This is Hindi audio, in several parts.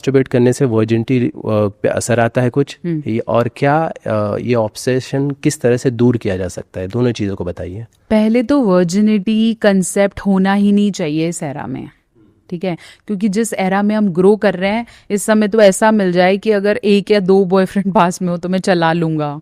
मास्टरबेट करने से वर्जिनिटी पे असर आता है कुछ ये, और क्या ये ऑब्सेशन किस तरह से दूर किया जा सकता है, दोनों चीज़ों को बताइए। पहले तो वर्जिनिटी कंसेप्ट होना ही नहीं चाहिए इस एरा में, ठीक है, क्योंकि जिस एरा में हम ग्रो कर रहे हैं इस समय तो ऐसा मिल जाए कि अगर 1 या 2 बॉयफ्रेंड पास में हो तो मैं चला लूंगा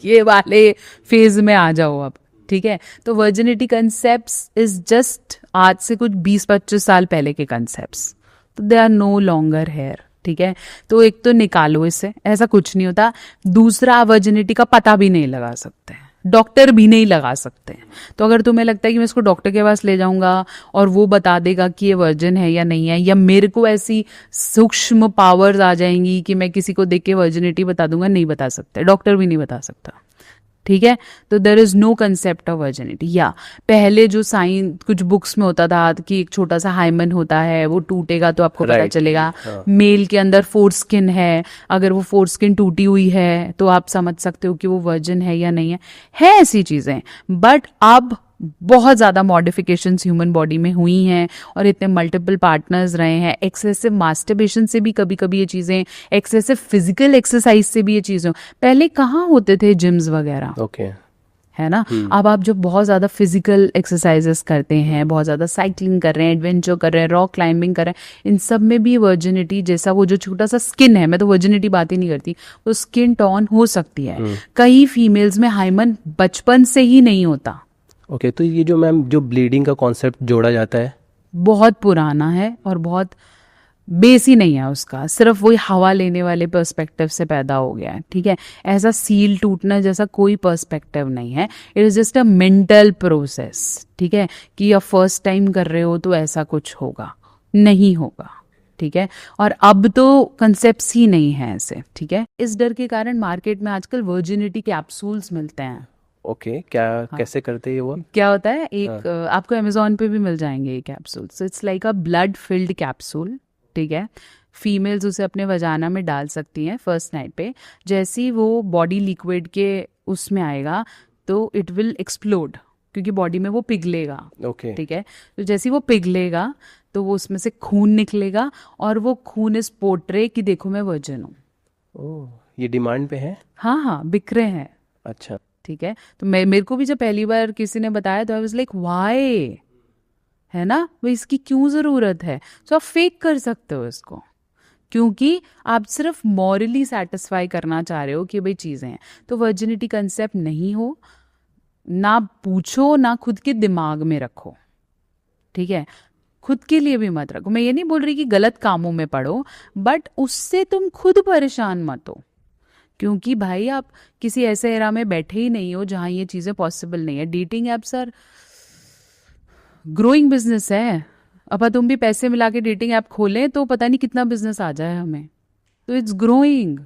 ये वाले फेज में आ जाओ अब, ठीक है। तो वर्जिनिटी कंसेप्ट्स इज जस्ट आज से कुछ 20-25 साल पहले के कंसेप्ट्स, तो they are no longer here, ठीक है। तो एक तो निकालो इससे, ऐसा कुछ नहीं होता। दूसरा, वर्जिनिटी का पता भी नहीं लगा सकते, डॉक्टर भी नहीं लगा सकते। तो अगर तुम्हें लगता है कि मैं इसको डॉक्टर के पास ले जाऊंगा और वो बता देगा कि ये वर्जिन है या नहीं है, या मेरे को ऐसी सूक्ष्म पावर्स आ जाएंगी कि मैं किसी को देख के वर्जिनिटी बता दूंगा, नहीं बता सकते, डॉक्टर भी नहीं बता सकता, ठीक है। तो there is no concept of virginity. या पहले जो साइंस कुछ बुक्स में होता था कि एक छोटा सा हाइमन होता है, वो टूटेगा तो आपको पता चलेगा मेल के अंदर फोर स्किन है, अगर वो फोर स्किन टूटी हुई है तो आप समझ सकते हो कि वो वर्जिन है या नहीं है ऐसी चीजें। बट अब बहुत ज़्यादा मॉडिफिकेशंस ह्यूमन बॉडी में हुई हैं और इतने मल्टीपल पार्टनर्स रहे हैं, एक्सेसिव मास्टरबेशन से भी कभी कभी ये चीज़ें, एक्सेसिव फिजिकल एक्सरसाइज से भी ये चीज़ें, पहले कहाँ होते थे जिम्स वगैरह, ओके है ना। अब आप जो बहुत ज़्यादा फिजिकल एक्सरसाइजेस करते हैं, बहुत ज़्यादा साइकिलिंग कर रहे हैं, एडवेंचर कर रहे हैं, रॉक क्लाइंबिंग कर रहे हैं, इन सब में भी वर्जिनिटी जैसा वो जो छोटा सा स्किन है, मैं तो वर्जिनिटी बात ही नहीं करती, वो स्किन टॉन हो सकती है। कई फीमेल्स में हाइमन बचपन से ही नहीं होता। ओके तो ये जो मैम जो ब्लीडिंग का कॉन्सेप्ट जोड़ा जाता है बहुत पुराना है और बहुत बेस ही नहीं है उसका, सिर्फ वही हवा लेने वाले पर्सपेक्टिव से पैदा हो गया है, ठीक है। ऐसा सील टूटना जैसा कोई पर्सपेक्टिव नहीं है, it is just a mental process, ठीक है, कि आप फर्स्ट टाइम कर रहे हो तो ऐसा कुछ होगा, नहीं होगा, ठीक है। और अब तो कंसेप्ट्स ही नहीं है ऐसे, ठीक है। इस डर के कारण मार्केट में आजकल वर्जिनिटी कैप्सूल्स मिलते हैं। ओके क्या कैसे करते हैं वो? क्या होता है, एक आपको अमेजोन पे भी मिल जाएंगे ये capsule, so it's like a blood filled capsule, ठीक है। फीमेल्स उसे अपने वजाना में डाल सकती हैं फर्स्ट नाइट पे, जैसे ही वो बॉडी लिक्विड के उसमें आएगा तो इट विल एक्सप्लोड, क्योंकि बॉडी में वो पिघलेगा, ओके ठीक है। तो जैसे ही वो पिघलेगा तो वो उसमें से खून निकलेगा और वो खून इस पोर्ट्रे कि देखो मैं वर्जिन हूँ। ओह ये डिमांड पे है? हाँ हाँ, बिक रहे हैं, अच्छा ठीक है। तो मेरे को भी जब पहली बार किसी ने बताया तो आई वाज लाइक व्हाई, है ना, भाई इसकी क्यों ज़रूरत है। तो आप फेक कर सकते हो इसको, क्योंकि आप सिर्फ मॉरली सेटिस्फाई करना चाह रहे हो कि भाई चीज़ें हैं। तो वर्जिनिटी कंसेप्ट नहीं हो, ना पूछो, ना खुद के दिमाग में रखो, ठीक है। खुद के लिए भी मत रखो। मैं ये नहीं बोल रही कि गलत कामों में पड़ो, बट उससे तुम खुद परेशान मत हो, क्योंकि भाई आप किसी ऐसे एरा में बैठे ही नहीं हो जहाँ ये चीज़ें पॉसिबल नहीं है। Dating apps are growing business है। अब तुम भी पैसे मिला के डेटिंग ऐप खोलें तो पता नहीं कितना बिजनेस आ जाए हमें, तो इट्स ग्रोइंग।